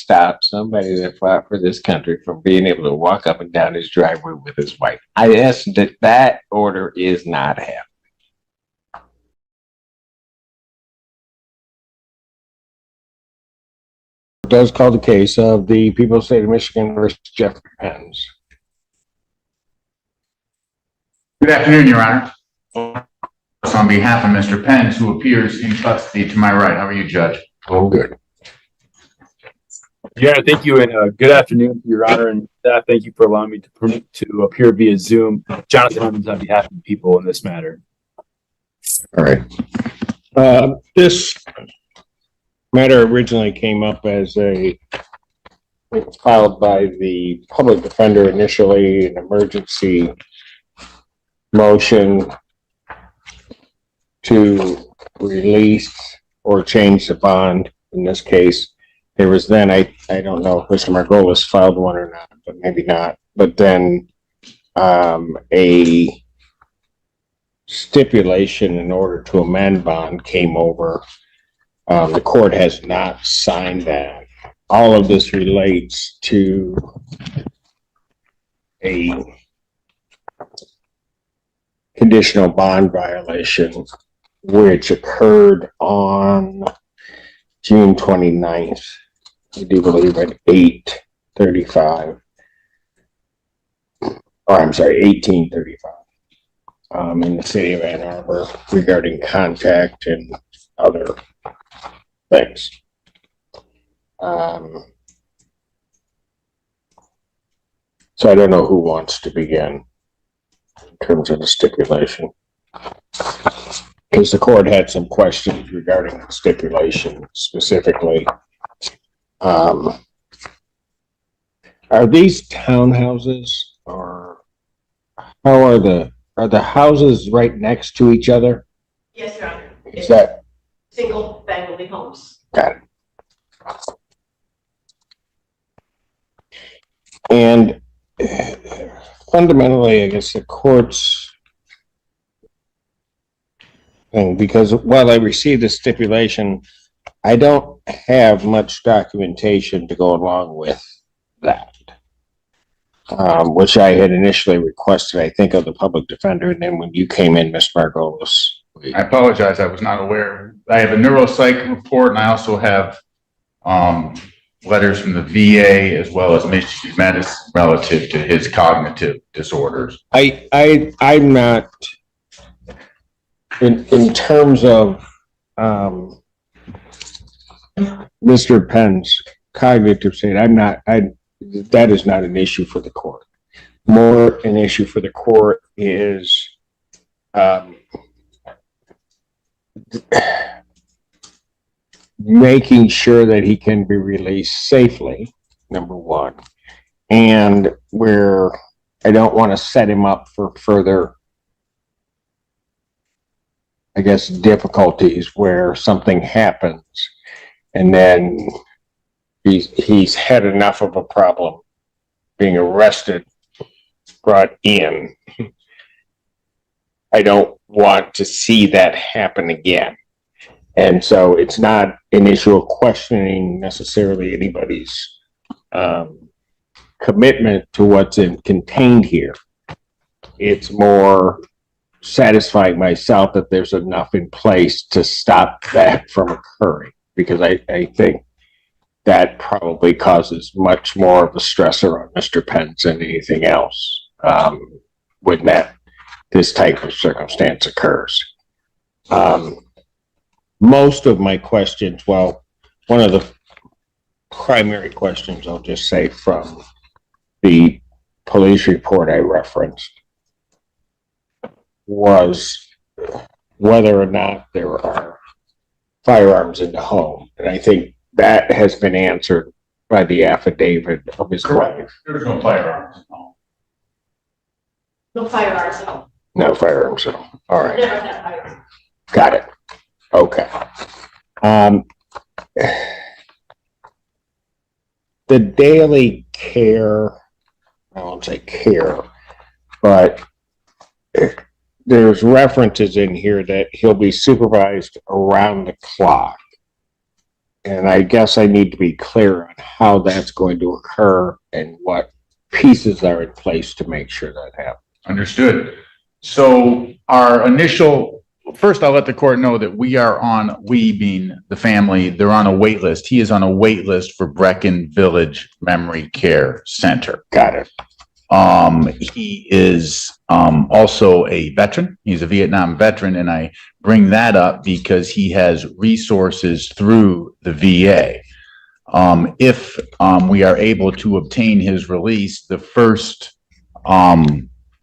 stop somebody that fought for this country from being able to walk up and down his driveway with his wife. I asked that order is not happening. It does call the case of the people of the state of Michigan versus Jeffrey Pence. Good afternoon, Your Honor. On behalf of Mr. Pence, who appears in custody to my right. How are you, Judge? Oh, good. Yeah, thank you, and good afternoon, Your Honor, and staff. Thank you for allowing me to appear via Zoom. Jonathan Owens on behalf of the people in this matter. All right. This matter originally came up as filed by the public defender initially, an emergency motion to release or change the bond. In this case, there was then, I don't know if Mr. Margolis filed one or not, but maybe not. But then a stipulation in order to amend bond came over. The court has not signed that. All of this relates to a conditional bond violation, which occurred on June 29th, I do believe at 8:35. Or I'm sorry, 18:35. In the city of Ann Arbor regarding contact and other things. So I don't know who wants to begin in terms of the stipulation, because the court had some questions regarding the stipulation specifically. Are these townhouses, or how are the houses right next to each other? Yes, Your Honor. Is that single family homes? Got it. And fundamentally, I guess the court's thing, because while I received the stipulation, I don't have much documentation to go along with that, which I had initially requested, I think, of the public defender. And then when you came in, Mr. Margolis. I apologize. I was not aware. I have a neuropsych report, and I also have letters from the VA as well as Michigan Medicine relative to his cognitive disorders. I'm not in terms of Mr. Penn's cognitive state. That is not an issue for the court. More an issue for the court is making sure that he can be released safely, number one, and where I don't want to set him up for further, I guess, difficulties where something happens and then he's had enough of a problem being arrested, brought in. I don't want to see that happen again. And so it's not an issue of questioning necessarily anybody's commitment to what's contained here. It's more satisfying myself that there's enough in place to stop that from occurring, because I think that probably causes much more of a stressor on Mr. Pence than anything else when this type of circumstance occurs. Most of my questions, well, one of the primary questions, I'll just say, from the police report I referenced was whether or not there are firearms in the home. And I think that has been answered by the affidavit of his wife. There's no firearms. No firearms at all. No firearms at all. All right. Never had firearms. Got it. Okay. The daily care, I won't say care, but there's references in here that he'll be supervised around the clock. And I guess I need to be clear on how that's going to occur and what pieces are in place to make sure that happens. Understood. So first I'll let the court know that we being the family, they're on a wait list. He is on a wait list for Brecken Village Memory Care Center. Got it. He is also a veteran. He's a Vietnam veteran, and I bring that up because he has resources through the VA. If we are able to obtain his release, the first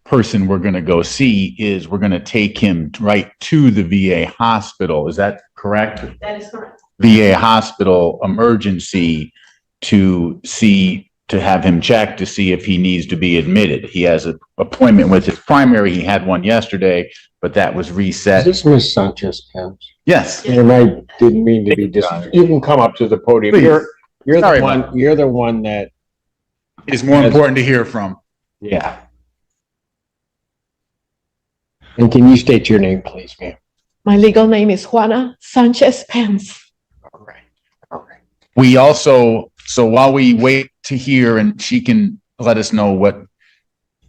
person we're going to go see is we're going to take him right to the VA hospital. Is that correct? That is correct. VA hospital emergency to have him checked to see if he needs to be admitted. He has an appointment with his primary. He had one yesterday, but that was Is reset. this Miss Sanchez Pence? Yes. And I didn't mean to be you can come up to the podium. Please. You're Sorry the one that, It's more important to hear from. yeah. And can you state your name, please, ma'am? My legal name is Juana Sanchez Pence. All right. All right. We also, so while we wait to hear, and she can let us know what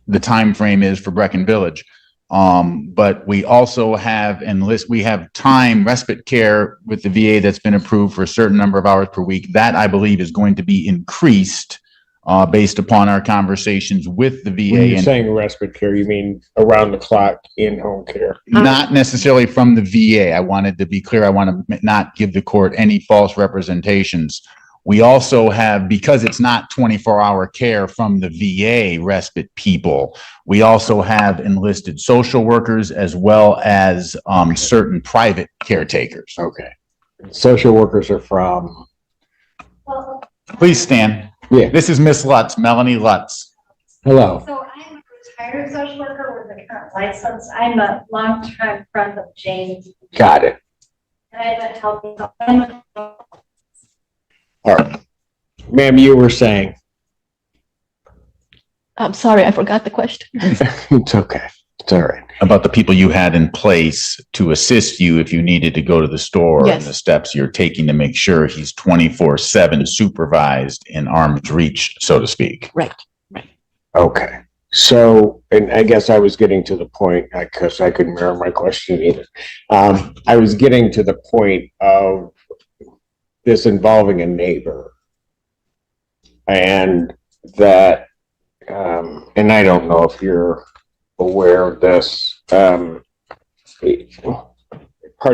the time frame is for Brecken Village. But we also have we have time respite care with the VA that's been approved for a certain number of hours per week. That I believe is going to be increased based upon our conversations with the VA. When you're and saying respite care, you mean around the clock in-home care? not necessarily from the VA. I wanted to be clear. I want to not give the court any false representations. We also have, because it's not 24-hour care from the VA respite people, we also have enlisted social workers as well as certain private caretakers. Okay. Social workers are from? Please stand. Yeah. This is Miss Lutz, Melanie Lutz. So Hello. I'm a retired social worker with a current license. I'm a longtime friend of James. Got it. And I've been helping. I'm All right. Ma'am, you were saying? I'm sorry, I forgot the question. It's okay. It's all right. About the people you had in place to assist you if you needed to go to the store and Yes. the steps you're taking to make sure he's 24/7 supervised in arm's reach, so to speak. Right. Okay. So, and I guess I was getting to the point, because I couldn't remember my question either. I was getting to the point of this involving a neighbor. And that, and I don't know if you're aware of this. Part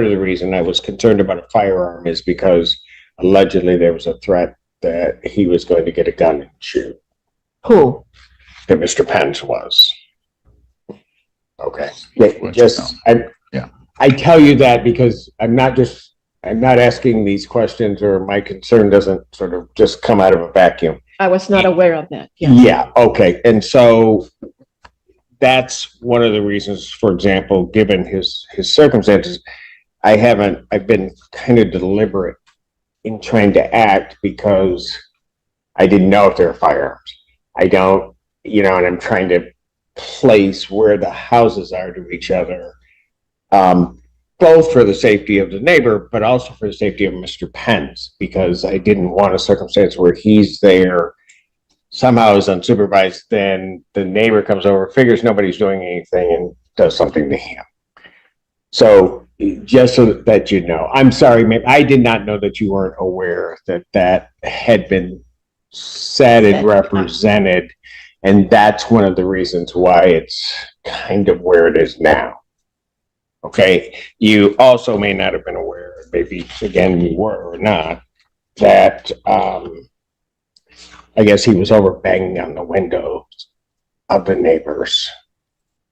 of the reason I was concerned about a firearm is because allegedly there was a threat that he was going to get a gun and shoot. Who? That Mr. Pence was. Okay. I tell you that because I'm not asking these questions, or my concern doesn't sort of just come out of a vacuum. I was not aware of that. Yeah. Yeah, okay. And so that's one of the reasons, for example, given his circumstances, I've been kind of deliberate in trying to act because I didn't know if there were firearms. I don't, and I'm trying to place where the houses are to each other, both for the safety of the neighbor, but also for the safety of Mr. Pence, because I didn't want a circumstance where he's there, somehow is unsupervised, then the neighbor comes over, figures nobody's doing anything, and does something to him. So just so that you know, I'm sorry, ma'am, I did not know that you weren't aware that had been said and represented, and that's one of the reasons why it's kind of where it is now. Okay, you also may not have been aware, maybe again you were or not, that I guess he was over banging on the windows of the neighbors.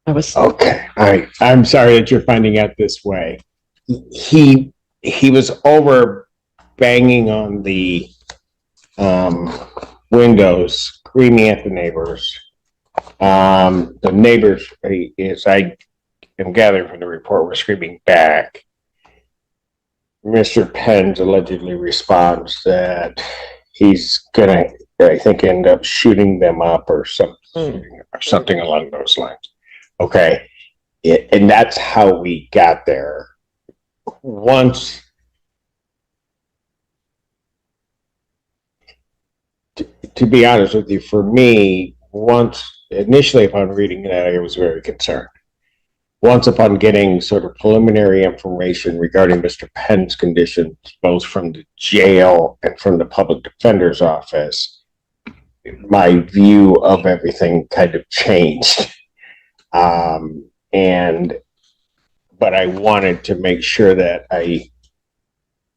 I was. Okay, I'm sorry that you're finding out this way. He was over banging on the windows, screaming at the neighbors. The neighbors, as I am gathering from the report, were screaming back. Mr. Pence allegedly responds that he's gonna, I think, end up shooting them up or something along those lines. Okay, and that's how we got there. Once to be honest with you, for me, initially upon reading that, I was very concerned. Once upon getting sort of preliminary information regarding Mr. Penn's conditions, both from the jail and from the public defender's office, my view of everything kind of changed. But I wanted to make sure that I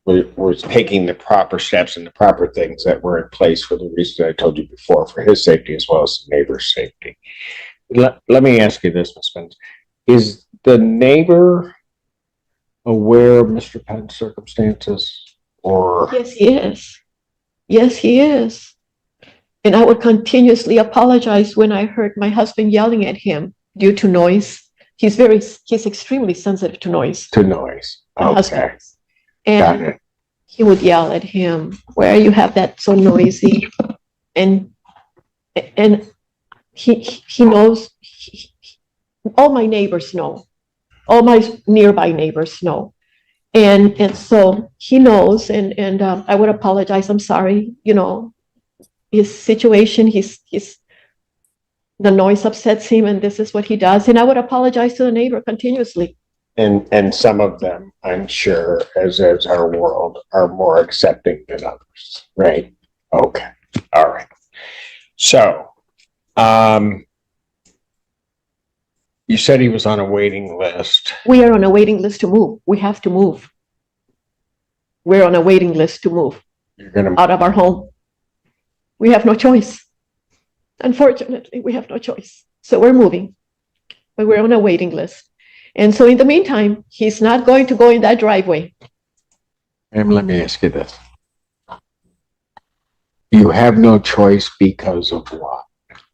was taking the proper steps and the proper things that were in place for the reason I told you before, for his safety as well as the neighbor's safety. Let me ask you this, Ms. Pence. Is the neighbor aware of Mr. Penn's circumstances, or? Yes, he is. Yes, he is. And I would continuously apologize when I heard my husband yelling at him due to noise. He's extremely sensitive to noise. To noise. My husband Okay. is. And he would yell at him, "Where you have that so noisy?" And he knows. All my neighbors know. All my nearby neighbors know. And so he knows, and I would apologize. I'm sorry. You know, his situation, the noise upsets him, and this is what he does. And I would apologize to the neighbor continuously. And some of them, I'm sure, as our world, are more accepting than others, right? Okay, all right. So, you said he was on a waiting list. We are on a waiting list to move. We have to move. We're on a waiting list to move You're gonna, out of our home. We have no choice. Unfortunately, we have no choice. So we're moving, but we're on a waiting list. And so in the meantime, he's not going to go in that driveway. and let me ask you this. You have no choice because of what?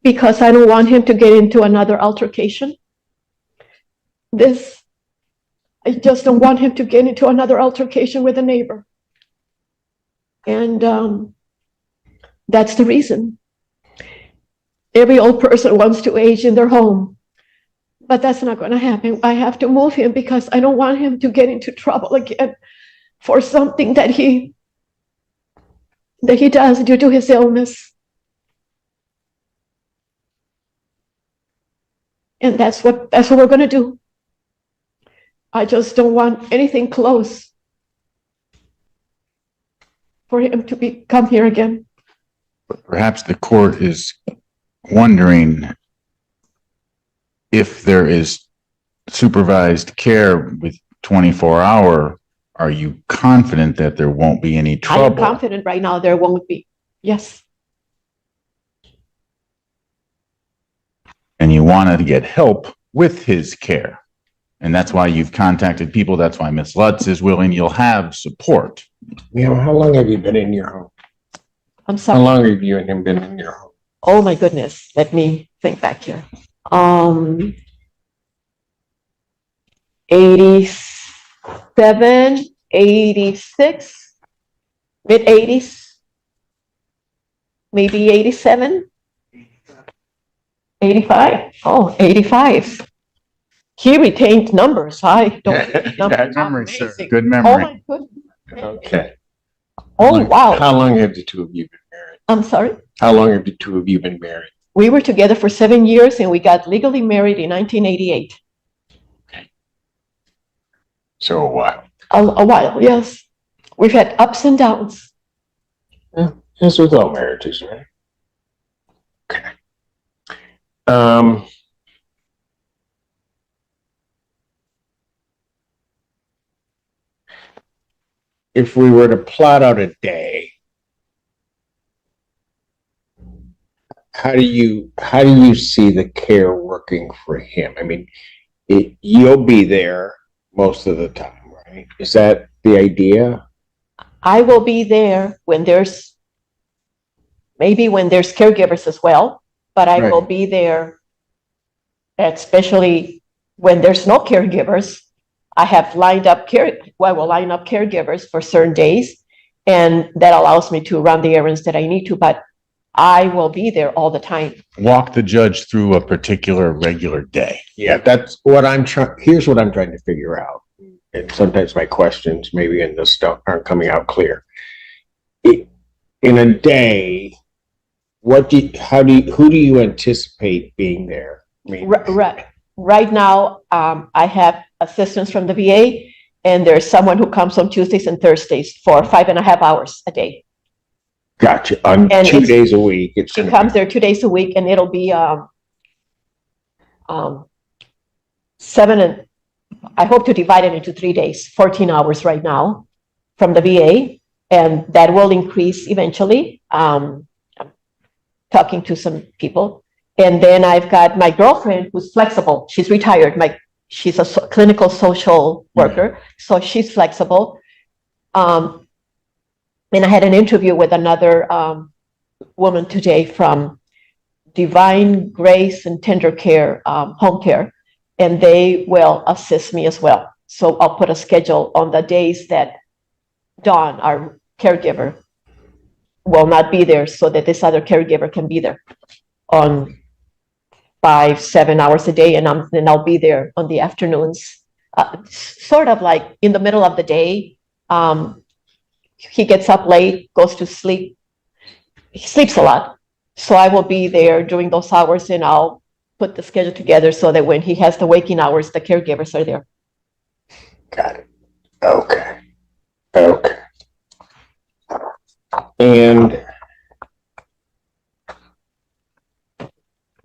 Because I don't want him to get into another altercation. I just don't want him to get into another altercation with a neighbor. And that's the reason. Every old person wants to age in their home, but that's not going to happen. I have to move him because I don't want him to get into trouble again for something that he does due to his illness. And that's what we're going to do. I just don't want anything close for him to come here again. Perhaps the court is wondering if there is supervised care with 24-hour. Are you confident that there won't be any I am trouble? confident right now there won't be. Yes. And you want to get help with his care. And that's why you've contacted people. That's why Ms. Lutz is willing. You'll have support. You know, how long have you been in your home? I'm How sorry. long have you and him been in your home? Oh my goodness. Let me think back here. 87, 86, mid 80s, maybe 87, 85. Oh, 85. He retained numbers. I don't. Good memory, sir. Amazing. Good Oh memory. my goodness. Okay. Oh wow. How long have the two of you been married? I'm sorry. How long have the two of you been married? We were together for 7 years and we got legally married in 1988. So a while. A while, yes. We've had ups and downs. As with all marriages, right? Okay. If we were to plot out a day, how do you see the care working for him? I mean, you'll be there most of the time, right? Is that the idea? I will be there when there's caregivers as well, but I will be there, especially when there's no caregivers. I have lined up I will line up caregivers for certain days, and that allows me to run the errands that I need to, but I will be there all the time. Walk the judge through a particular regular day. Yeah, that's what here's what I'm trying to figure out. And sometimes my questions maybe in this stuff aren't coming out clear. In a day, who do you anticipate being there? I mean, Right now, I have assistance from the VA, and there's someone who comes on Tuesdays and Thursdays for 5.5 hours a day. gotcha. On And 2 it's- days a week, it's She gonna comes there 2 days a week, and it'll be 7 and I hope to divide it into 3 days, 14 hours right now from the VA, and that will increase eventually. I'm talking to some people. And then I've got my girlfriend who's flexible. She's retired. She's a clinical social worker, so she's flexible. And I had an interview with another woman today from Divine Grace and Tender Care Home Care, and they will assist me as well. So I'll put a schedule on the days that Dawn, our caregiver, will not be there, so that this other caregiver can be there on 5-7 hours a day, and then I'll be there on the afternoons, sort of like in the middle of the day. He gets up late, goes to sleep. He sleeps a lot, so I will be there during those hours, and I'll put the schedule together so that when he has the waking hours, the caregivers are there. got it. Okay. And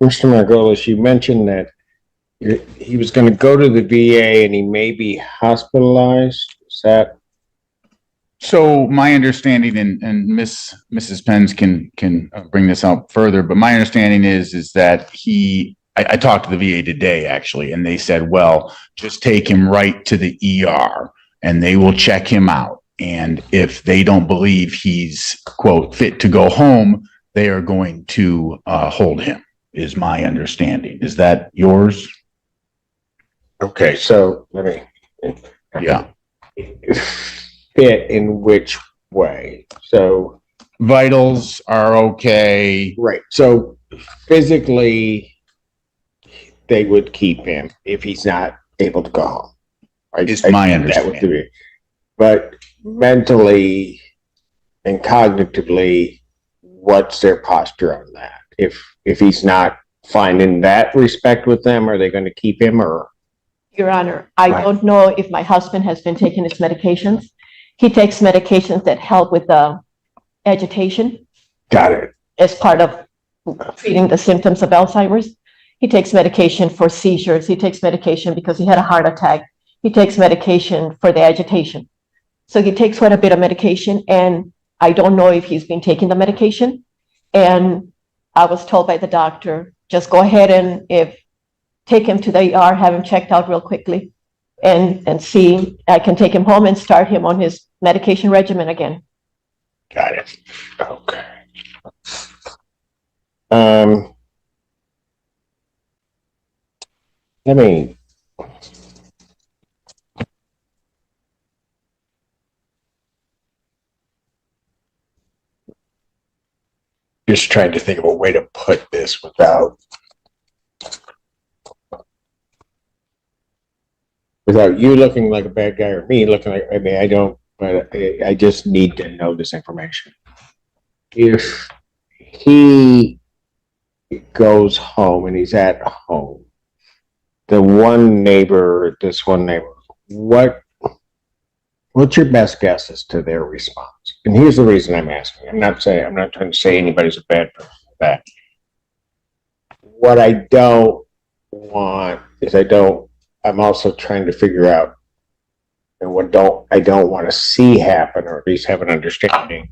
Mr. Margolis, you mentioned that he was going to go to the VA and he may be hospitalized. Is that? So my understanding, and Mrs. Pence can bring this out further, but my understanding is that I talked to the VA today actually, and they said, well, just take him right to the ER and they will check him out. And if they don't believe he's, quote, fit to go home, they are going to hold him, is my understanding. Is that yours? Okay, so let me. Yeah. Fit in which way? So. Vitals are okay. Right. So physically, they would keep him if he's not able to go home. Right? Is my That would understanding. be, but mentally and cognitively, what's their posture on that? If he's not fine in that respect with them, are they going to keep him or? Your Honor, I don't know if my husband has been taking his medications. He takes medications that help with the agitation Got it. as part of treating the symptoms of Alzheimer's. He takes medication for seizures. He takes medication because he had a heart attack. He takes medication for the agitation. So he takes quite a bit of medication, and I don't know if he's been taking the medication. And I was told by the doctor, just go ahead and take him to the ER, have him checked out real quickly, and see, I can take him home and start him on his medication regimen again. Got it. Okay. Let me. Just trying to think of a way to put this without you looking like a bad guy or me looking like, I mean, I don't, but I just need to know this information. If he goes home and he's at home, this one neighbor, what's your best guess as to their response? And here's the reason I'm asking. I'm not trying to say anybody's a bad person. What I don't want is I'm also trying to figure out, and I don't want to see happen, or at least have an understanding.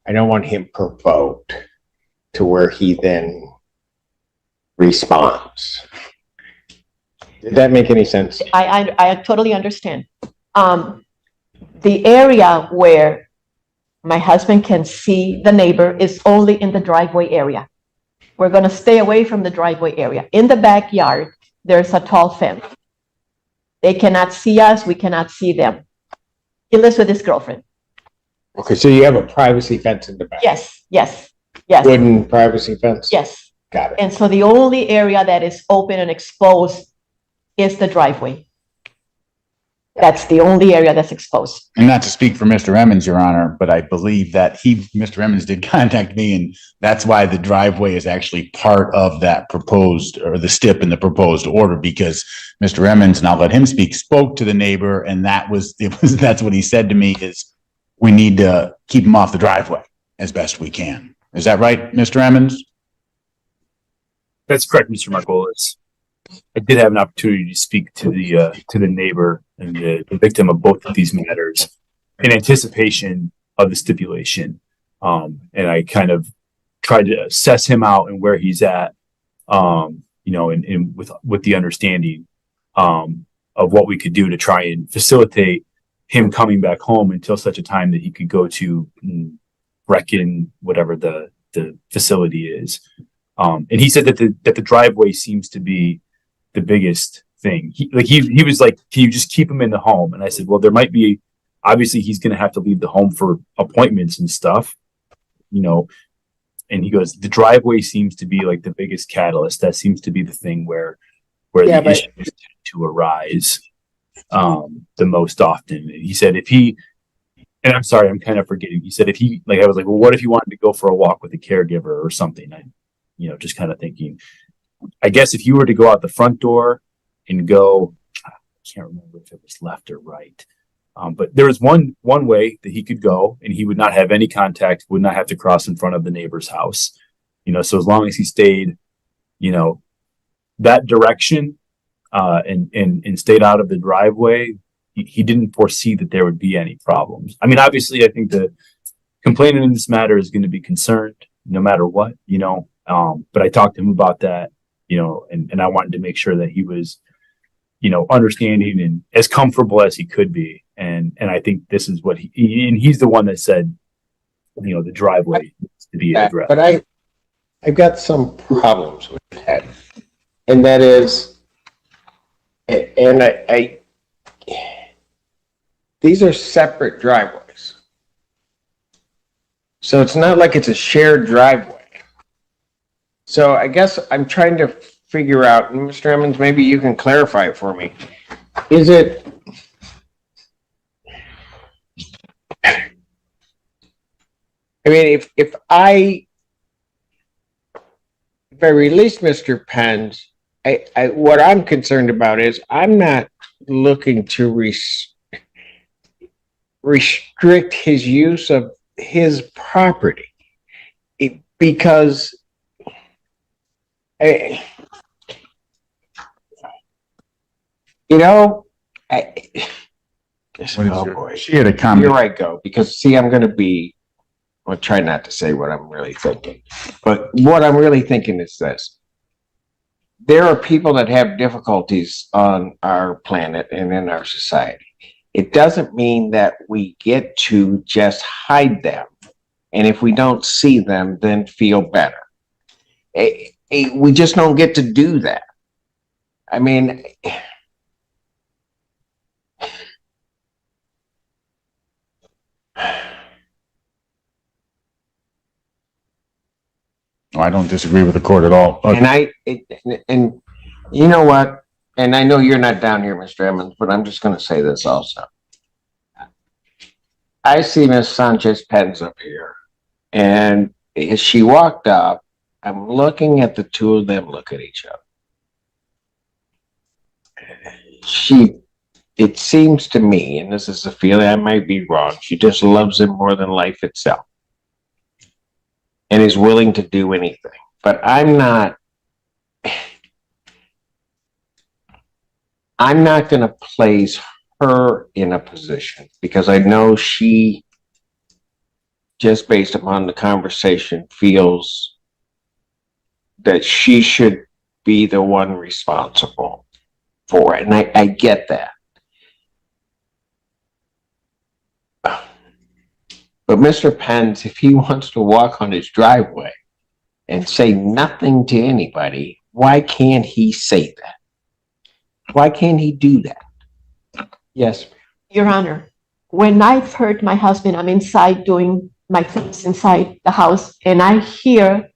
I don't want him provoked to where he then responds. Did that make any sense? I totally understand. The area where my husband can see the neighbor is only in the driveway area. We're going to stay away from the driveway area. In the backyard, there's a tall fence. They cannot see us. We cannot see them. He lives with his girlfriend. Okay, so you have a privacy fence in the back? Yes. Wooden privacy fence? Yes. Got it. And so the only area that is open and exposed is the driveway. That's the only area that's exposed. And not to speak for Mr. Emmons, Your Honor, but I believe that Mr. Emmons did contact me, and that's why the driveway is actually part of that proposed, or the stip in the proposed order, because Mr. Emmons, and I'll let him speak, spoke to the neighbor, and that's what he said to me is, we need to keep him off the driveway as best we can. Is that right, Mr. Emmons? That's correct, Mr. Margolis. I did have an opportunity to speak to the neighbor and the victim of both of these matters in anticipation of the stipulation. And I kind of tried to assess him out and where he's at, and with the understanding of what we could do to try and facilitate him coming back home until such a time that he could go to Brecken, whatever the facility is. And he said that the driveway seems to be the biggest thing. He was like, can you just keep him in the home? And I said, well, there might be, obviously he's going to have to leave the home for appointments and stuff, and he goes, the driveway seems to be like the biggest catalyst. That seems to be the thing where the issues tend to arise the most often. And he said, and I'm sorry, I'm kind of forgetting. He said, I was like, well, what if you wanted to go for a walk with a caregiver or something? Just kind of thinking, I guess if you were to go out the front door and go, I can't remember if it was left or right. But there was one way that he could go, and he would not have any contact, would not have to cross in front of the neighbor's house. So as long as he stayed, that direction, and stayed out of the driveway, he didn't foresee that there would be any problems. I mean, obviously, I think the complainant in this matter is going to be concerned no matter what, but I talked to him about that, and I wanted to make sure that he was, understanding and as comfortable as he could be. And I think this is what he's the one that said, the driveway needs to be addressed. But I've got some problems with that. And that is, and these are separate driveways. So it's not like it's a shared driveway. So I guess I'm trying to figure out, and Mr. Emmons, maybe you can clarify it for me. Is it, I mean, if I release Mr. Pence, what I'm concerned about is I'm not looking to restrict his use of his property, because She had a comment. You're right, Go, because see, I'll try not to say what I'm really thinking, but what I'm really thinking is this. There are people that have difficulties on our planet and in our society. It doesn't mean that we get to just hide them, and if we don't see them, then feel better. We just don't get to do that. I mean, I don't disagree with the court at all. and you know what? And I know you're not down here, Mr. Emmons, but I'm just going to say this also. I see Miss Sanchez Pence up here, and as she walked up, I'm looking at the two of them look at each other. It seems to me, and this is a feeling, I might be wrong, she just loves him more than life itself and is willing to do anything. But I'm not going to place her in a position, because I know she, just based upon the conversation, feels that she should be the one responsible for it. And I get that. But Mr. Pence, if he wants to walk on his driveway and say nothing to anybody, why can't he say that? Why can't he do that? Yes. Your Honor, when I've heard my husband, I'm inside doing my things inside the house, and I hear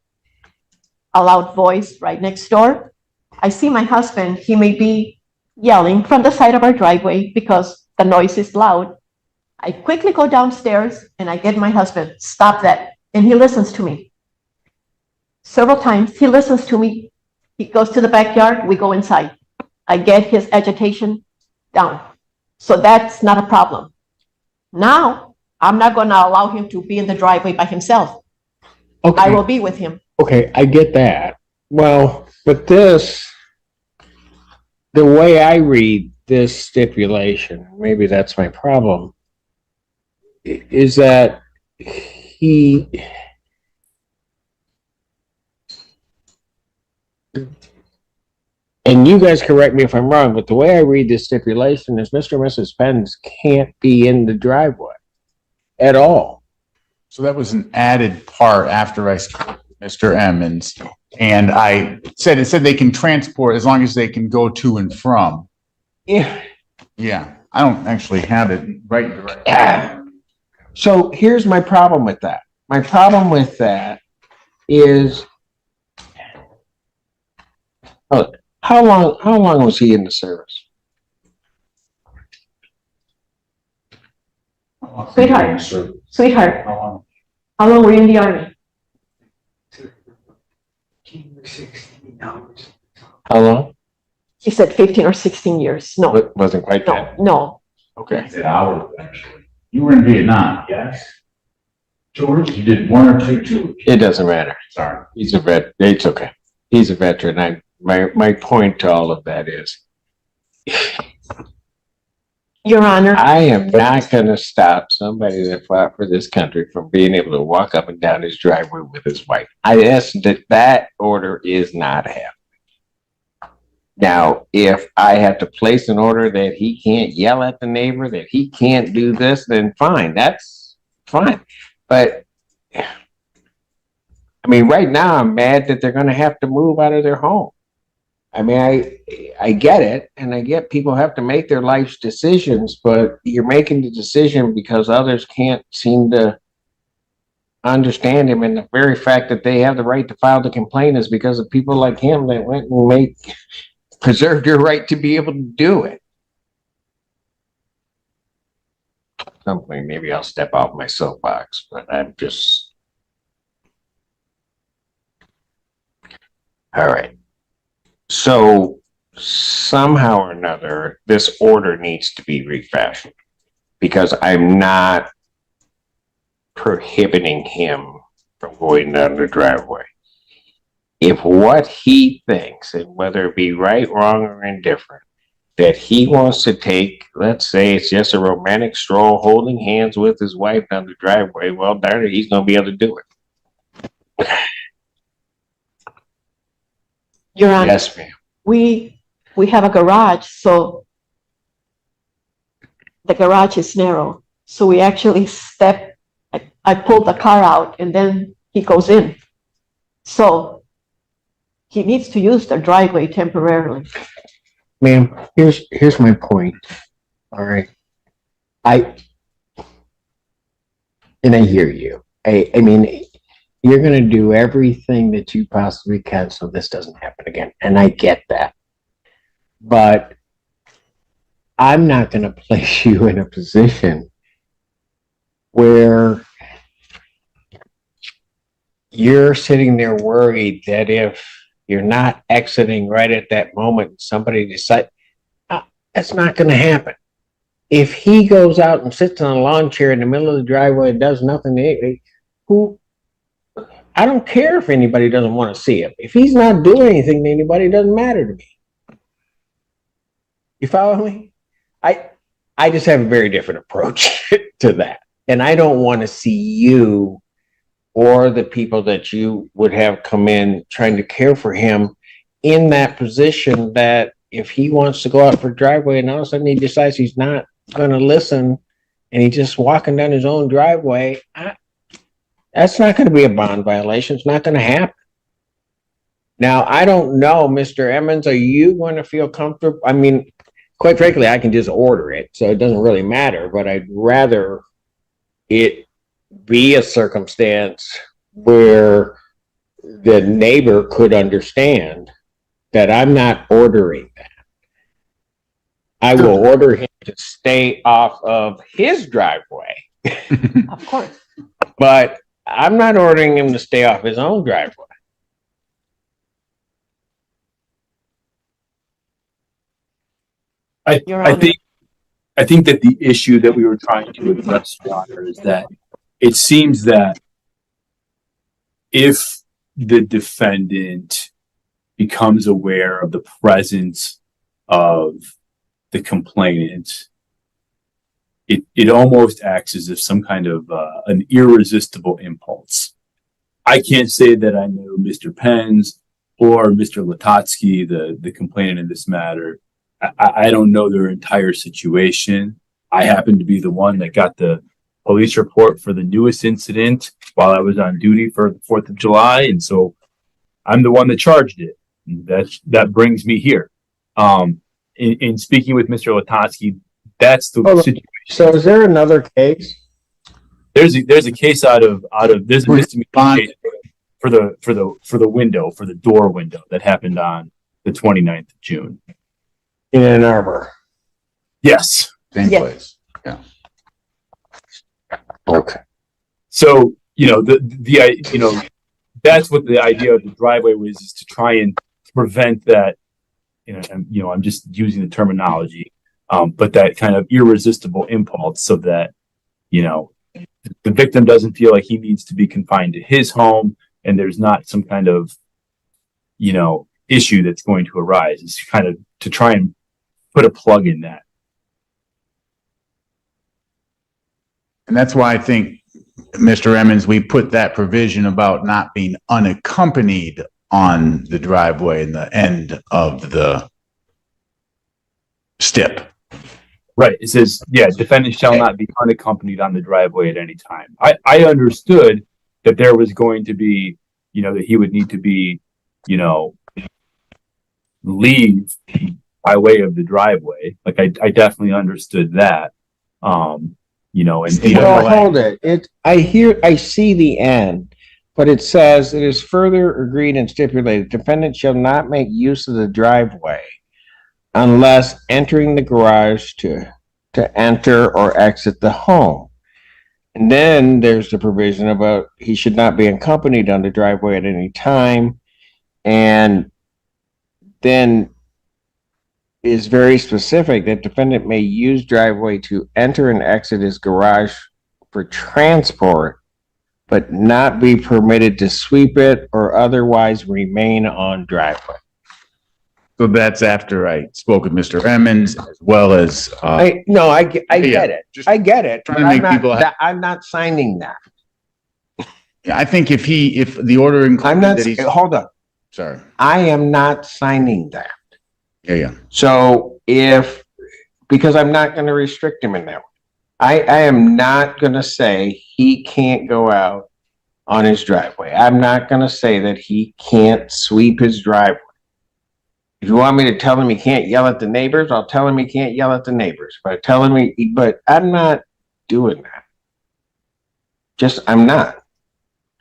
a loud voice right next door. I see my husband, he may be yelling from the side of our driveway because the noise is loud. I quickly go downstairs and I get my husband, stop that. And he listens to me. Several times he listens to me. He goes to the backyard, we go inside. I get his agitation down. So that's not a problem. Now, I'm not going to allow him to be in the driveway by himself. I Okay, will be with him. okay, I get that. Well, but this, the way I read this stipulation, maybe that's my problem, is that he, and you guys correct me if I'm wrong, but the way I read this stipulation is Mr. and Mrs. Pence can't be in the driveway at all. So that was an added part after I spoke with Mr. Emmons. And it said they can transport as long as they can go to and from. Yeah. Yeah, I don't actually have it right. So here's my problem with that. My problem with that is, how long was he in the service? Sweetheart, how long were you in the Army? How long? He said 15 or 16 years. No, Wasn't quite no, that. no. Okay. Hours, actually. You were in Vietnam, yes? George, you did one or two tours. It doesn't matter. Sorry. He's a vet. It's okay. He's a veteran. My point to all of that is, Your Honor, I am not going to stop somebody that fought for this country from being able to walk up and down his driveway with his wife. I asked that order is not happening. Now, if I have to place an order that he can't yell at the neighbor, that he can't do this, then fine. That's fine. But I mean, right now I'm mad that they're going to have to move out of their home. I mean, I get it, and I get people have to make their life's decisions, but you're making the decision because others can't seem to understand him, and the very fact that they have the right to file the complaint is because of people like him that went and preserved your right to be able to do it. At some point, maybe I'll step off my soapbox, but I'm just... All right. So somehow or another, this order needs to be refashioned because I'm not prohibiting him from going down the driveway. If what he thinks, and whether it be right, wrong, or indifferent, that he wants to take, let's say it's just a romantic stroll holding hands with his wife down the driveway, well, darn it, he's going to be able to do it. Your Honor, Yes, ma'am. we have a garage, so the garage is narrow. So we actually I pulled the car out and then he goes in. So he needs to use the driveway temporarily. Ma'am, here's my point. All right. I hear you. I mean, you're going to do everything that you possibly can so this doesn't happen again. And I get that. But I'm not going to place you in a position where you're sitting there worried that if you're not exiting right at that moment, somebody decides, that's not going to happen. If he goes out and sits on a lawn chair in the middle of the driveway and does nothing, I don't care if anybody doesn't want to see him. If he's not doing anything to anybody, it doesn't matter to me. You follow me? I just have a very different approach to that. And I don't want to see you or the people that you would have come in trying to care for him in that position that if he wants to go out for a driveway and all of a sudden he decides he's not going to listen and he's just walking down his own driveway, that's not going to be a bond violation. It's not going to happen. Now, I don't know, Mr. Emmons, are you going to feel comfortable? I mean, quite frankly, I can just order it, so it doesn't really matter, but I'd rather it be a circumstance where the neighbor could understand that I'm not ordering that. I will order him to stay off of his driveway, Of course. but I'm not ordering him to stay off his own driveway. Your I Honor. think that the issue that we were trying to address, Your Honor, is that it seems that if the defendant becomes aware of the presence of the complainant, it almost acts as if some kind of an irresistible impulse. I can't say that I know Mr. Pence or Mr. Latotsky, the complainant in this matter. I don't know their entire situation. I happen to be the one that got the police report for the newest incident while I was on duty for the 4th of July. And so I'm the one that charged it. That brings me here. In speaking with Mr. Latotsky, that's the situation. So is there another case? There's a case out of there's a misdemeanor case for the window, for the door window that happened on the 29th of June. In Ann Arbor. Yes. Same Yes. place. Okay. So, that's what the idea of the driveway was, is to try and prevent that, I'm just using the terminology, but that kind of irresistible impulse so that, the victim doesn't feel like he needs to be confined to his home and there's not some kind of, issue that's going to arise. It's kind of to try and put a plug in that. And that's why I think, Mr. Emmons, we put that provision about not being unaccompanied on the driveway in the end of the stip. Right. It says, defendant shall not be unaccompanied on the driveway at any time. I understood that there was going to be, that he would need to be, leave by way of the driveway. Like I definitely understood that. And Well, hold it. I see the end, but it says it is further agreed and stipulated, defendant shall not make use of the driveway unless entering the garage to enter or exit the home. And then there's the provision about he should not be accompanied on the driveway at any time. And then is very specific that defendant may use driveway to enter and exit his garage for transport, but not be permitted to sweep it or otherwise remain on driveway. So that's after I spoke with Mr. Emmons as well as, I get it. just I get it. trying to make people I'm not signing that. I think if the order I'm included not, that he's, hold on. sorry. I am not signing that. Yeah. So because I'm not going to restrict him in that way. I am not going to say he can't go out on his driveway. I'm not going to say that he can't sweep his driveway. If you want me to tell him he can't yell at the neighbors, I'll tell him he can't yell at the neighbors. But I'm not doing that. I'm not.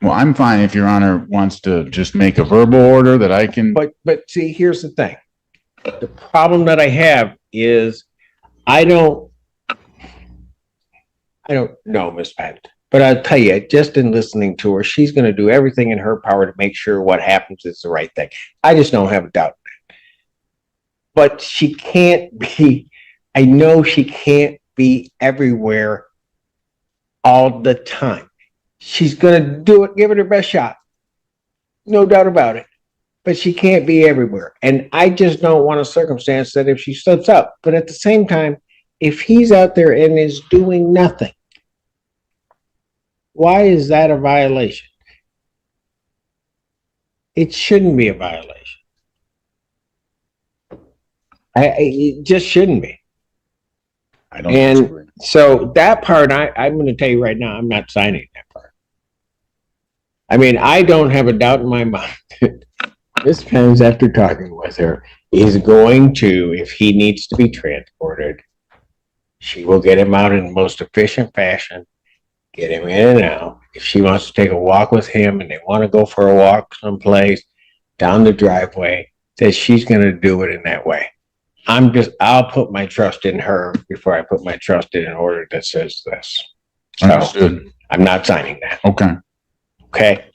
Well, I'm fine if Your Honor wants to just make a verbal order that I can. But see, here's the thing. The problem that I have is I don't know Miss Pence, but I'll tell you, just in listening to her, she's going to do everything in her power to make sure what happens is the right thing. I just don't have a doubt. But she can't be, I know she can't be everywhere all the time. She's going to do it, give it her best shot. No doubt about it. But she can't be everywhere. And I just don't want a circumstance that if she slips up, but at the same time, if he's out there and is doing nothing, why is that a violation? It shouldn't be a violation. It just shouldn't be. I don't And disagree. so that part, I'm going to tell you right now, I'm not signing that part. I mean, I don't have a doubt in my mind that Ms. Pence, after talking with her, is going to, if he needs to be transported, she will get him out in the most efficient fashion, get him in and out. If she wants to take a walk with him and they want to go for a walk someplace down the driveway, that she's going to do it in that way. I'll put my trust in her before I put my trust in an order that says this. So Understood. I'm not signing that. Okay. Okay.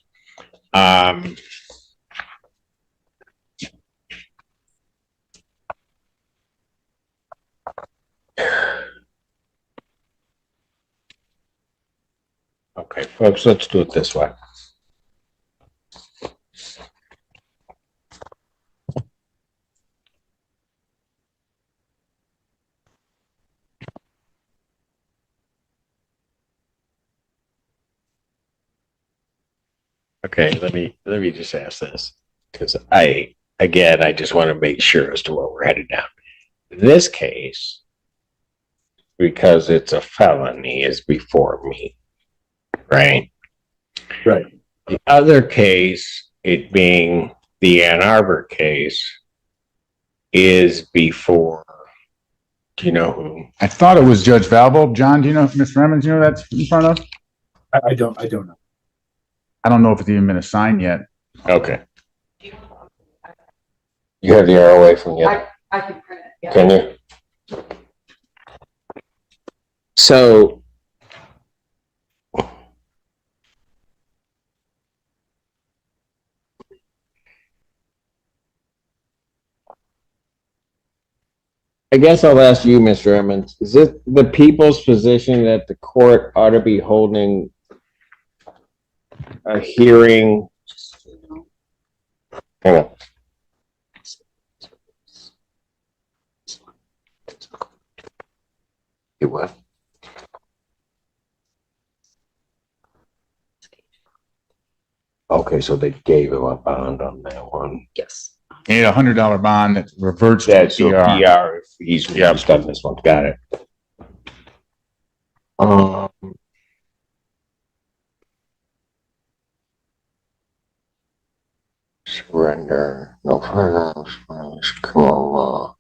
Okay, folks, let's do it this way. Okay, let me just ask this, because I just want to make sure as to what we're headed down. This case, because it's a felony, is before me, right? Right. The other case, it being the Ann Arbor case, is before, do you know who? I thought it was Judge Valvo. John, do you know, Mr. Emmons, you know that's in front of? I don't know. I don't know if it's even been assigned yet. Okay. You have the ROA from the other? I can print it, yeah. Can you? So I guess I'll ask you, Mr. Emmons, is it the people's position that the court ought to be holding a hearing? Hang on. It what? Okay, so they gave him a bond on that one. Yes. He had $100 bond that reverts to That's your PR. PR if he's done this one. Got it. Surrender. No further. Criminal law.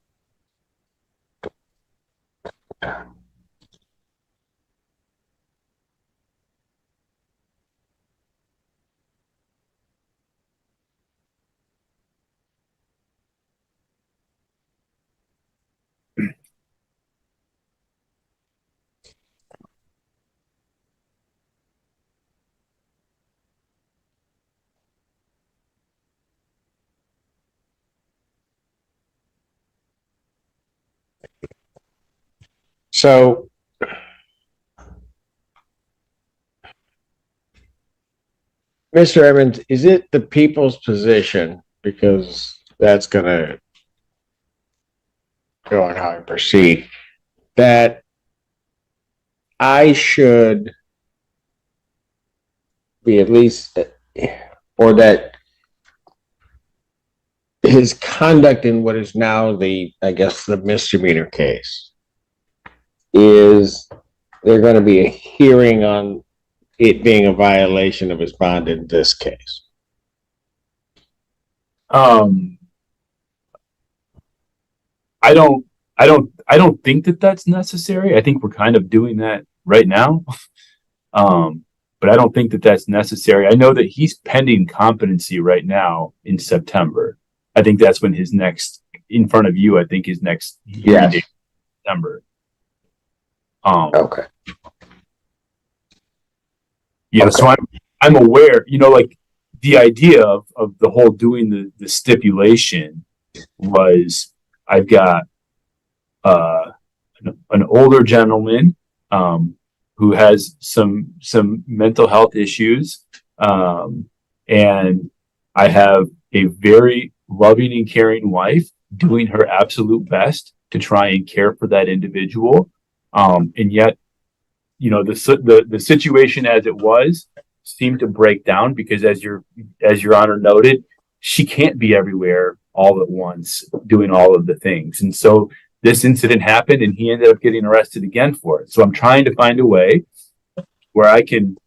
So Mr. Evans, is it the people's position, because that's going to go on how I proceed, that I should be at least, or that his conduct in what is now the, I guess, the misdemeanor case, is there going to be a hearing on it being a violation of his bond in this case? I don't think that that's necessary. I think we're kind of doing that right now. But I don't think that that's necessary. I know that he's pending competency right now in September. I think that's when his next, in front of you, I think his next hearing date is September. Okay. Yeah, okay. So I'm aware, like the idea of the whole doing the stipulation was, I've got an older gentleman who has some mental health issues, and I have a very loving and caring wife doing her absolute best to try and care for that individual, and yet, the situation as it was seemed to break down because, as your honor noted, she can't be everywhere all at once doing all of the things. And so this incident happened and he ended up getting arrested again for it. So I'm trying to find a way where I can,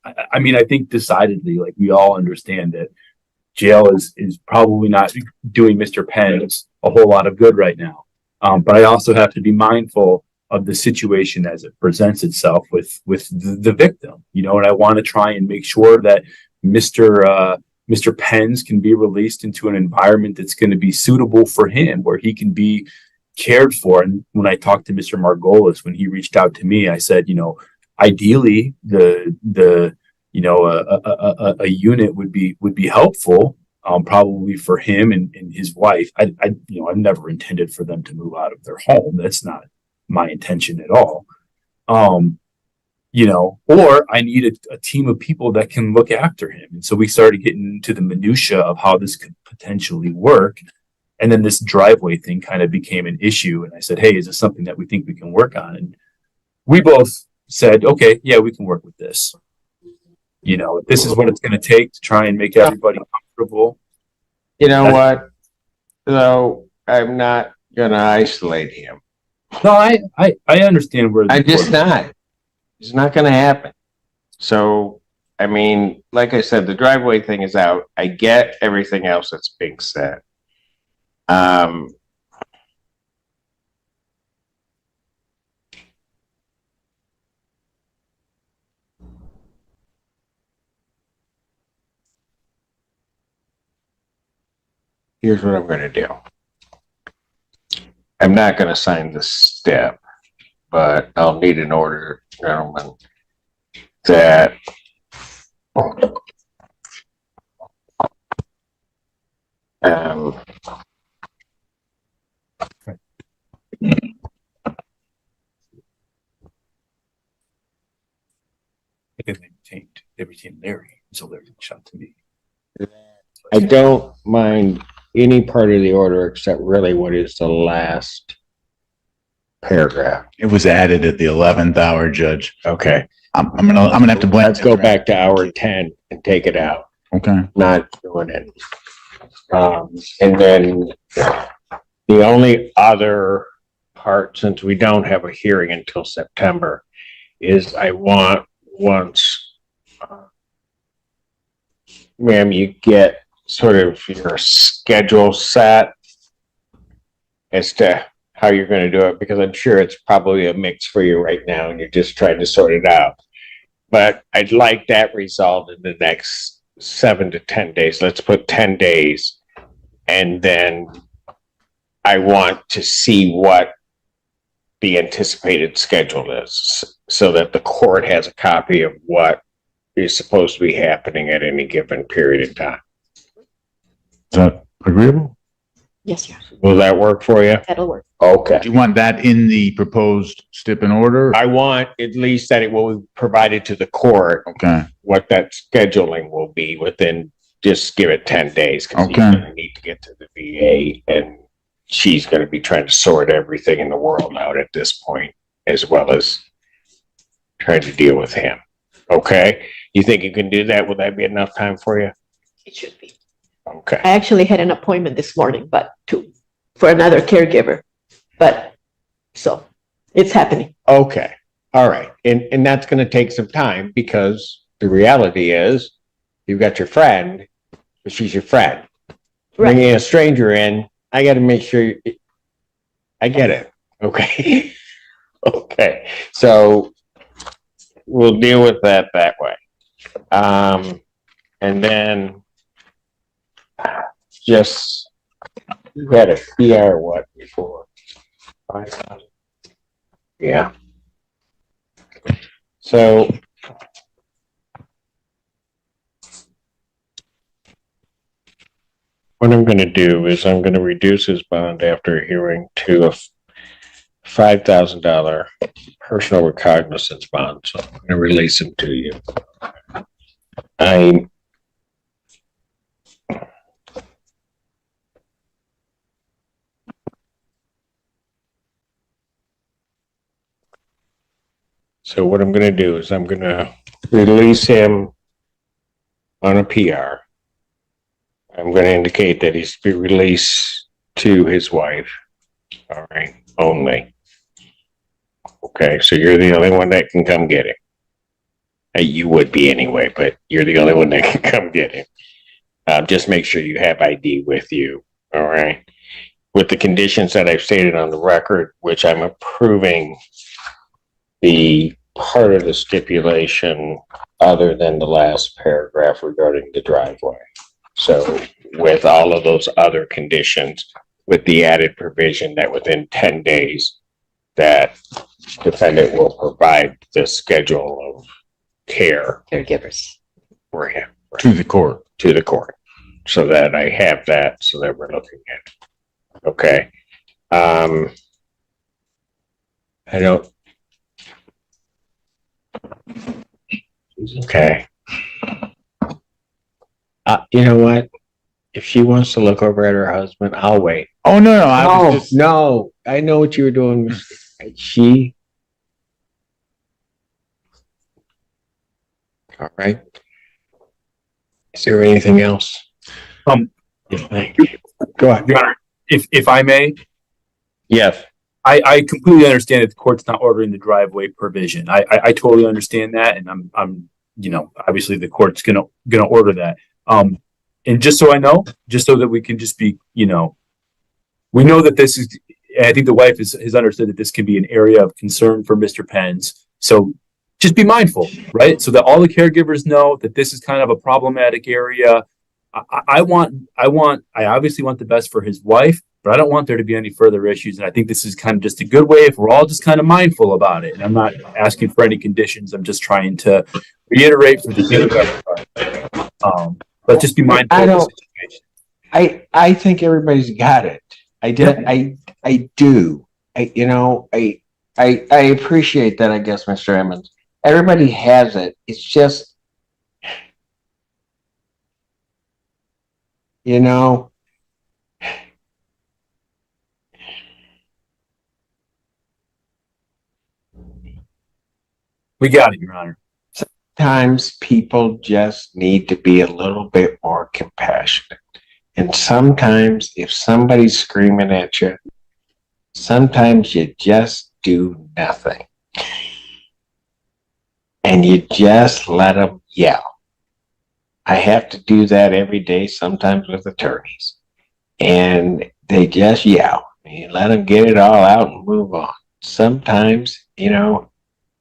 I think decidedly, like we all understand that jail is probably not doing Mr. Pence a whole lot of good right now. But I also have to be mindful of the situation as it presents itself with the victim, and I want to try and make sure that Mr. Mr. Pence can be released into an environment that's going to be suitable for him, where he can be cared for. And when I talked to Mr. Margolis, when he reached out to me, I said, ideally a unit would be helpful, probably for him and his wife. I've never intended for them to move out of their home. That's not my intention at all. Or I need a team of people that can look after him. And so we started getting into the minutia of how this could potentially work. And then this driveway thing kind of became an issue. And I said, hey, is this something that we think we can work on? And we both said, okay, yeah, we can work with this. If this is what it's going to take to try and make everybody comfortable. You know what? So I'm not gonna isolate him. No, I understand where I'm just not. It's not gonna happen. So, I mean, like I said, the driveway thing is out. I get everything else that's being said. Here's what I'm gonna do. I'm not gonna sign this step, but I'll need an order, gentlemen, that they retained Larry, so they're shot to me. I don't mind any part of the order except really what is the last paragraph. It was added at the 11th hour, Judge. Okay, I'm gonna have to blame. let's go back to hour 10 and take it out. Okay. Not doing it. And then the only other part, since we don't have a hearing until September, is I want once, ma'am, you get sort of your schedule set as to how you're going to do it, because I'm sure it's probably a mix for you right now and you're just trying to sort it out. But I'd like that resolved in the next 7 to 10 days. Let's put 10 days. And then I want to see what the anticipated schedule is so that the court has a copy of what is supposed to be happening at any given period of time. Is that agreeable? Yes, sir. Will that work for you? That'll work. Okay. Do you want that in the proposed stip and order? I want at least that it will be provided to the court Okay. what that scheduling will be within, just give it 10 days. Because he's Okay. going to need to get to the VA and she's going to be trying to sort everything in the world out at this point, as well as trying to deal with him. Okay? You think you can do that? Will that be enough time for you? It should be. Okay. I actually had an appointment this morning, for another caregiver, but so it's happening. Okay. All right. And that's going to take some time because the reality is you've got your friend, but she's your friend. Right. Bringing a stranger in, I got to make sure I get it. Okay. Okay. So we'll deal with that way. And then just, you had a PR what before? 5,000? Yeah. So what I'm going to do is I'm going to reduce his bond after a hearing to a $5,000 personal recognizance bond. So I'm going to release him to you. So what I'm going to do is I'm going to release him on a PR. I'm going to indicate that he's to be released to his wife. All right, only. Okay, so you're the only one that can come get him. You would be anyway, but you're the only one that can come get him. Just make sure you have ID with you. All right. With the conditions that I've stated on the record, which I'm approving the part of the stipulation other than the last paragraph regarding the driveway. So with all of those other conditions, with the added provision that within 10 days, that defendant will provide the schedule of care Caregivers. for him To the court. to the court. So that I have that, so that we're looking at. Okay. I don't. Okay. You know what? If she wants to look over at her husband, I'll wait. Oh, no, no, I No, was just, no, I know what you were doing. She. All right. Is there anything else? Go ahead. Your Honor, if I may, Yes. I completely understand that the court's not ordering the driveway provision. I totally understand that, and I'm obviously the court's gonna order that. And just so I know, just so that we can just be, we know that this is. I think the wife has understood that this can be an area of concern for Mr. Pence. So just be mindful, right? So that all the caregivers know that this is kind of a problematic area. I obviously want the best for his wife, but I don't want there to be any further issues. And I think this is kind of just a good way if we're all just kind of mindful about it. And I'm not asking for any conditions. I'm just trying to reiterate for the good of everybody. But just be mindful of the situation. I think everybody's got it. I do. I appreciate that, I guess, Mr. Emmons. Everybody has it. It's just, We got it, Your Honor. sometimes people just need to be a little bit more compassionate. And sometimes if somebody's screaming at you, sometimes you just do nothing. And you just let them yell. I have to do that every day, sometimes with attorneys. And they just yell. You let them get it all out and move on. Sometimes,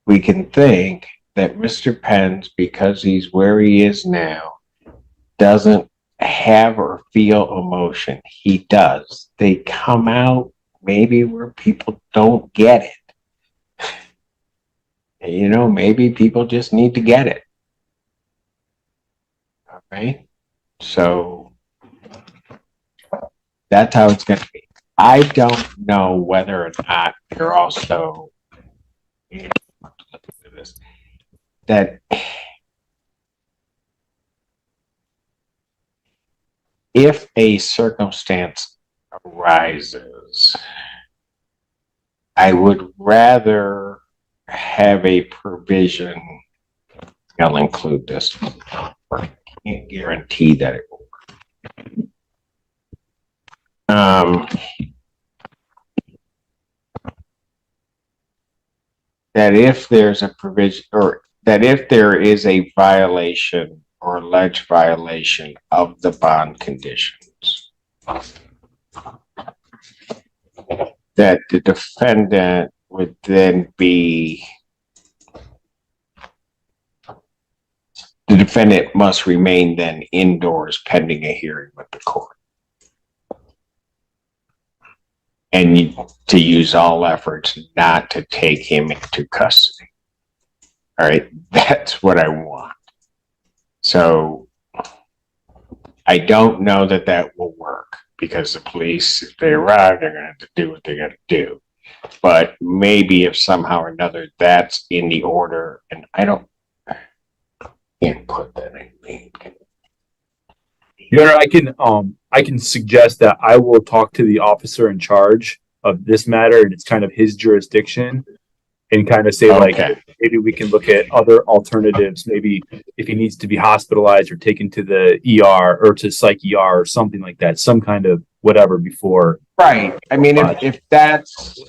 we can think that Mr. Pence, because he's where he is now, doesn't have or feel emotion. He does. They come out maybe where people don't get it. Maybe people just need to get it. All right. So that's how it's going to be. I don't know whether or not they're also that if a circumstance arises, I would rather have a provision. I'll include this. I can't guarantee that it will work. That if there's a provision, or that if there is a violation or alleged violation of the bond conditions, that the defendant would then be, the defendant must remain then indoors pending a hearing with the court. And to use all efforts not to take him into custody. All right, that's what I want. So I don't know that that will work because the police, if they arrive, they're going to have to do what they're going to do. But maybe if somehow or another that's in the order, and can't put that in. Your Honor, I can suggest that I will talk to the officer in charge of this matter, and it's kind of his jurisdiction, and kind of say like, maybe we can look at other alternatives. Maybe if he needs to be hospitalized or taken to the ER or to psych ER or something like that, some kind of whatever before. Right. I mean, if that's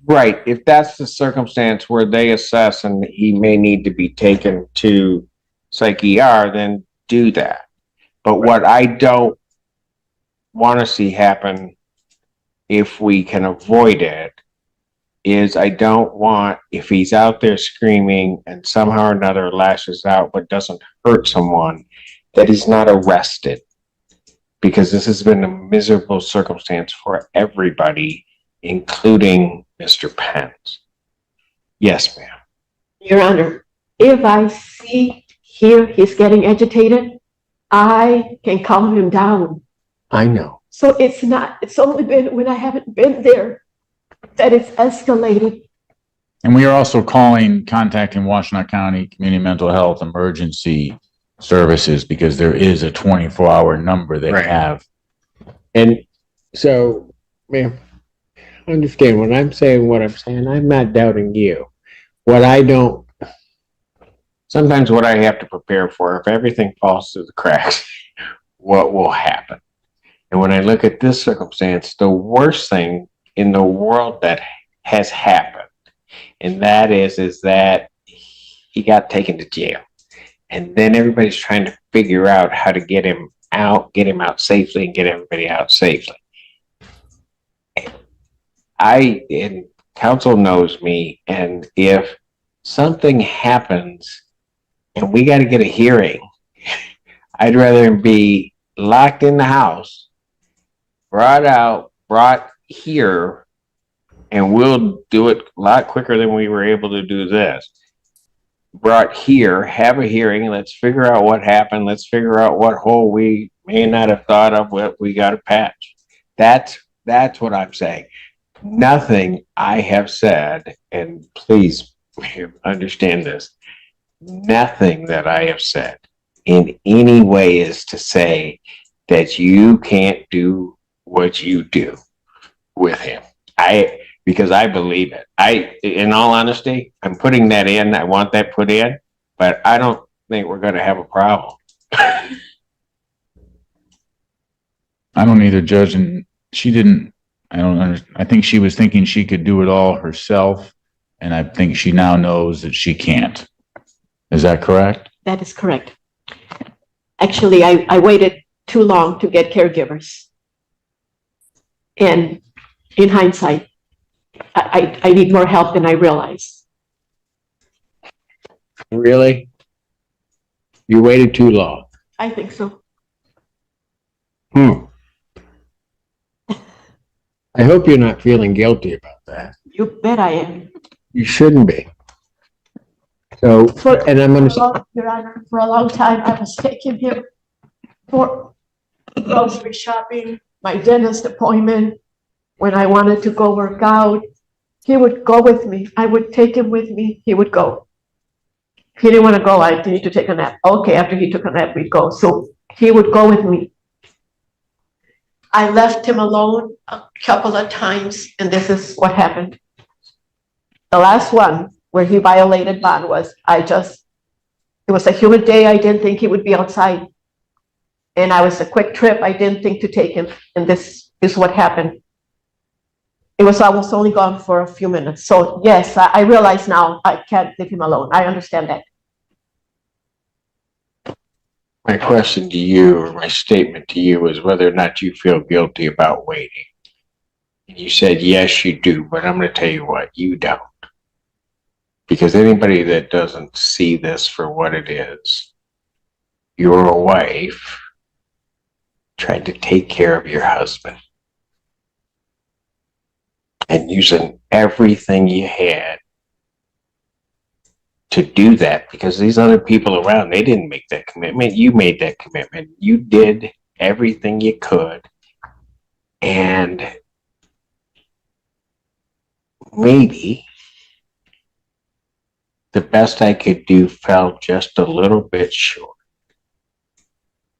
right, if that's the circumstance where they assess and he may need to be taken to psych ER, then do that. But what I don't want to see happen, if we can avoid it, is I don't want, if he's out there screaming and somehow or another lashes out but doesn't hurt someone, that he's not arrested, because this has been a miserable circumstance for everybody, including Mr. Pence. Yes, ma'am. Your Honor, if I hear he's getting agitated, I can calm him down. I know. So it's only been when I haven't been there that it's escalated. And we are also contacting Washtenaw County Community Mental Health Emergency Services, because there is a 24-hour number they Right. have. And so, ma'am, understand when I'm saying what I'm saying, I'm not doubting you. Sometimes what I have to prepare for, if everything falls through the cracks, what will happen? And when I look at this circumstance, the worst thing in the world that has happened, and that is that he got taken to jail. And then everybody's trying to figure out how to get him out safely, and get everybody out safely. And council knows me, and if something happens and we got to get a hearing, I'd rather him be locked in the house, brought here, and we'll do it a lot quicker than we were able to do this. Brought here, have a hearing, let's figure out what happened, let's figure out what hole we may not have thought of, what we got to patch. That's what I'm saying. Nothing I have said, and please understand this, nothing that I have said in any way is to say that you can't do what you do with him. Because I believe it. In all honesty, I'm putting that in. I want that put in, but I don't think we're going to have a problem. I don't either, Judge, and she didn't. I don't understand. I think she was thinking she could do it all herself, and I think she now knows that she can't. Is that correct? That is correct. Actually, I waited too long to get caregivers. And in hindsight, I need more help than I realize. Really? You waited too long. I think so. I hope you're not feeling guilty about that. You bet I am. You shouldn't be. So, and I'm going to, Your Honor, for a long time, I was taking him for grocery shopping, my dentist appointment. When I wanted to go work out, he would go with me. I would take him with me. He would go. He didn't want to go. I need to take a nap. Okay, after he took a nap, we'd go. So he would go with me. I left him alone a couple of times, and this is what happened. The last one where he violated bond was, it was a humid day. I didn't think he would be outside. And I was a quick trip. I didn't think to take him. And this is what happened. I was only gone for a few minutes. So yes, I realize now I can't leave him alone. I understand that. my question to you, or my statement to you, is whether or not you feel guilty about waiting. And you said, yes, you do, but I'm going to tell you what, you don't. Because anybody that doesn't see this for what it is, you're a wife trying to take care of your husband and using everything you had to do that, because these other people around, they didn't make that commitment. You made that commitment. You did everything you could. And maybe the best I could do fell just a little bit short.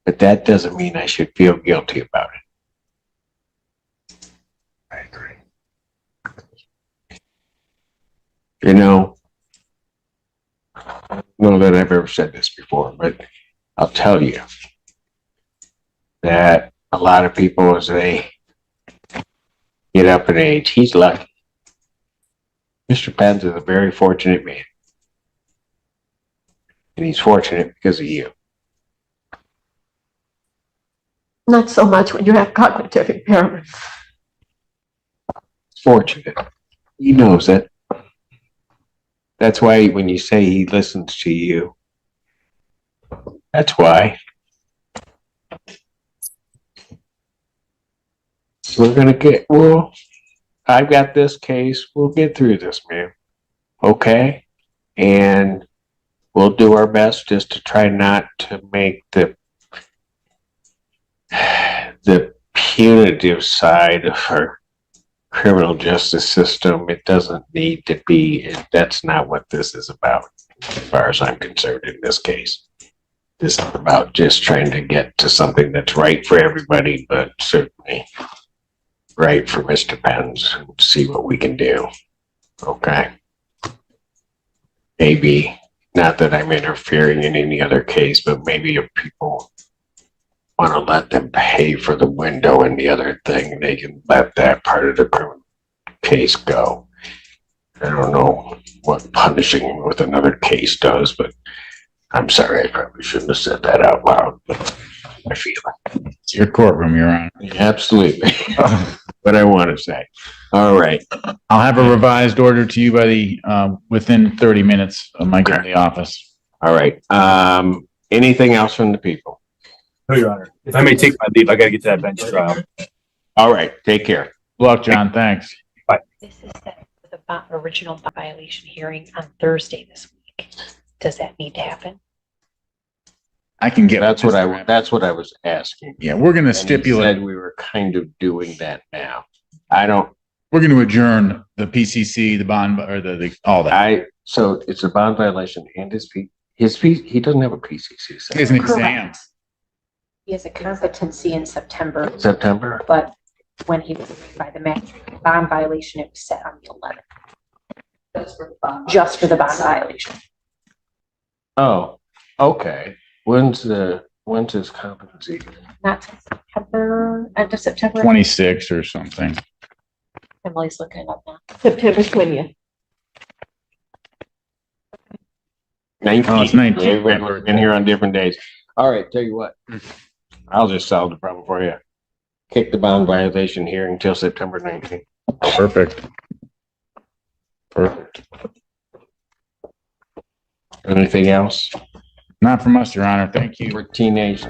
But that doesn't mean I should feel guilty about it. I agree. You know, I don't know that I've ever said this before, but I'll tell you that a lot of people, as they get up in age, he's lucky. Mr. Pence is a very fortunate man. And he's fortunate because of you. Not so much when you have cognitive impairment. Fortunate. He knows it. That's why when you say he listens to you, that's why. we're gonna I've got this case. We'll get through this, man. Okay? And we'll do our best just to try not to make the punitive side of our criminal justice system. It doesn't need to be. That's not what this is about, as far as I'm concerned in this case. This is about just trying to get to something that's right for everybody, but certainly right for Mr. Pence, and see what we can do. Okay? Maybe, not that I'm interfering in any other case, but maybe if people want to let them pay for the window and the other thing, they can let that part of the criminal case go. I don't know what punishing with another case does, but I'm sorry, I probably shouldn't have said that out loud, but I feel it. It's your courtroom, Your Honor. Absolutely. What I want to say. All right. I'll have a revised order to you by within 30 minutes of my getting to the office. All right. Anything else from the people? No, Your Honor. If I may take my leave, I gotta get to that bench trial. All right. Take care. Good luck, John. Thanks. This is set for the original violation hearing on Thursday this week. Does that need to happen? I can get. That's what I was asking. Yeah, we're going to And he stipulate. said we were kind of doing that now. We're going to adjourn the PCC, the bond, or all that. So it's a bond violation and he doesn't have a PCC. He has an exam. Correct. He has a competency in September, September? but when he was by the magistrate, the bond violation, it was set on the 11th. Just for the bond violation. Oh, okay. When's his competency? Not till September, end of September. 26 or something. Emily's looking it up now. September 20th. 19. Oh, it's 19. We're in here on different days. All right, tell you what. I'll just solve the problem for you. Kick the bond violation hearing until September 19th. Perfect. Anything else? Not from us, Your Honor. Thank you. For teenage